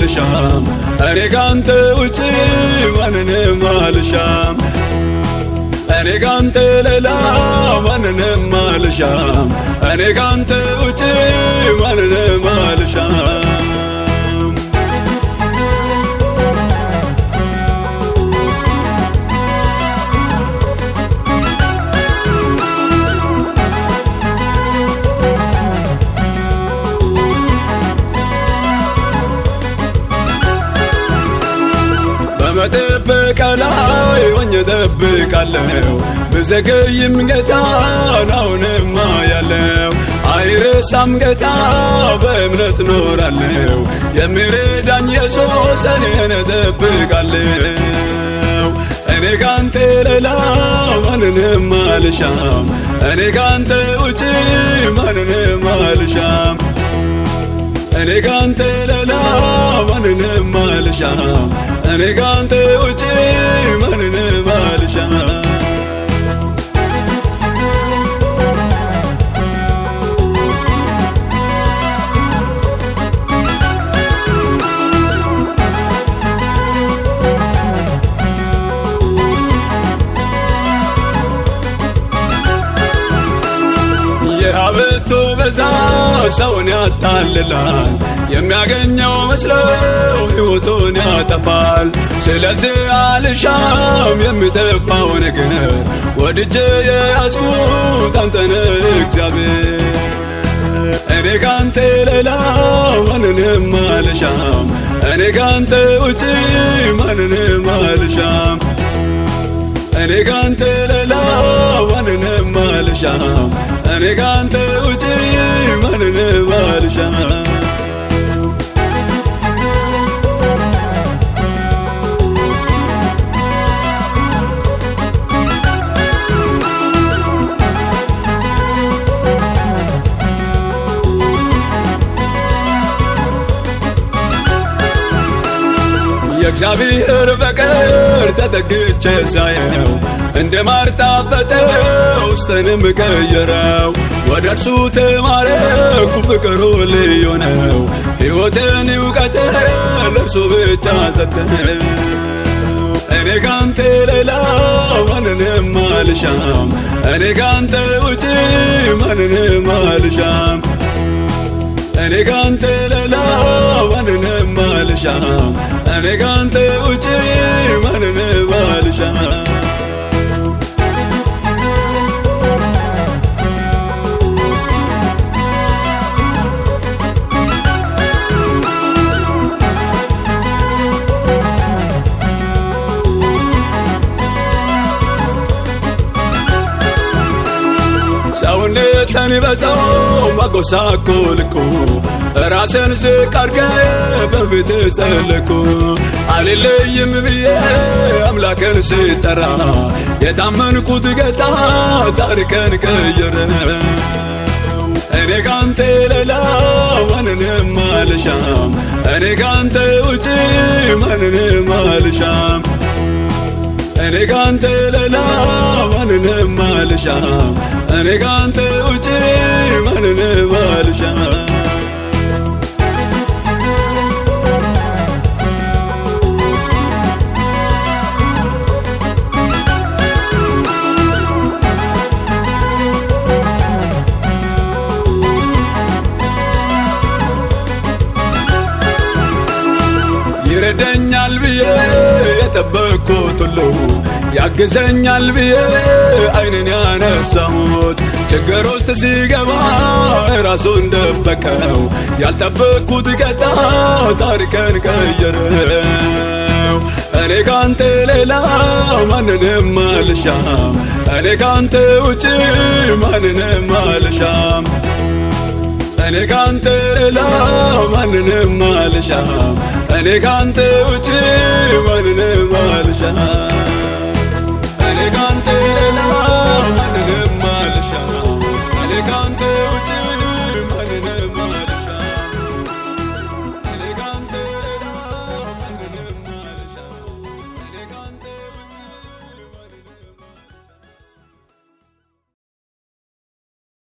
አልሻም እኔ ካንተ ውጪ ማንንም አልሻም እኔ ካንተ ሌላ ማንንም አልሻም እኔ ካንተ ውጪ ማንንም አልሻም በመጠበቅ ላይ ሆኜ እጠብቃለሁ ብዘገይም ጌታ አሁንማ ያለው አይረሳም ጌታ በእምነት ኖራለሁ የሚረዳኝ ኢየሱስ እኔን እጠብቃለሁ እኔ ካንተ ሌላ ማንንም አልሻም እኔ ካንተ ውጪ ማንንም አልሻም እኔ ካንተ ሌላ ማንንም አልሻም እኔ ካንተ ውጪ ማንንም አልሻም የሀብቱ ብዛት ሰውን ያታልላል የሚያገኘው መስለው ሕይወቱን ያጠፋል ስለዚህ አልሻም የሚጠፋው ነገር ወድጄ የያዝኩት አንተ ነህ እግዚአብሔር እኔ ካንተ ሌላ ማንንም አልሻም እኔ ካንተ ውጪ ማንንም አልሻም እኔ ካንተ ሌላ ማንንም አልሻም እኔ ካንተ ውጪ ማንንም አልሻም የእግዚአብሔር ፍቅር ተጠግቼ ሳየው እንደ ማር ጣፈጠው ውስጤንም ቀየረው ወደ እርሱ ተማረኩ ፍቅሩ ልዩ ነው ሕይወቴን እውቀቴን ለእርሱ ብቻ ሰጠው እኔ ካንተ ሌላ ማንንም አልሻም እኔ ካንተ ውጪ ማንንም አልሻም እኔ ካንተ ሌላ ማንንም አልሻም እኔ ካንተ ውጪ ማንንም አልሻም ሰውነቴን በዛው ማጎሳቆልኩ ራሴን ዝቅ አድርጌ በፊትህ ጸለይኩ አልለይም ብዬ አምላኬን ስጠራ የታመንኩት ጌታ ታሪኬን ቀየረው እኔ ካንተ ሌላ ማንንም አልሻም እኔ ካንተ ውጪ ማንንም አልሻም እኔ ካንተ ሌላ ማንንም አልሻም እኔ ካንተ ውጪ ማንንም አልሻም ይረዳኛል ብዬ የጠበቅኩት ሁሉ ያግዘኛል ብዬ ዓይኔን ያነሳሁት ችግር ውስጥ ሲገባ ራሱን ደበቀው ያልጠበቅኩት ጌታ ታሪኬን ቀየረው እኔ ካንተ ሌላ ማንንም አልሻም እኔ ካንተ ውጪ ማንንም አልሻም እኔ ካንተ ሌላ ማንንም አልሻም እኔ ካንተ ውጪ ማንንም አልሻም እኔ ካንተ ሌላ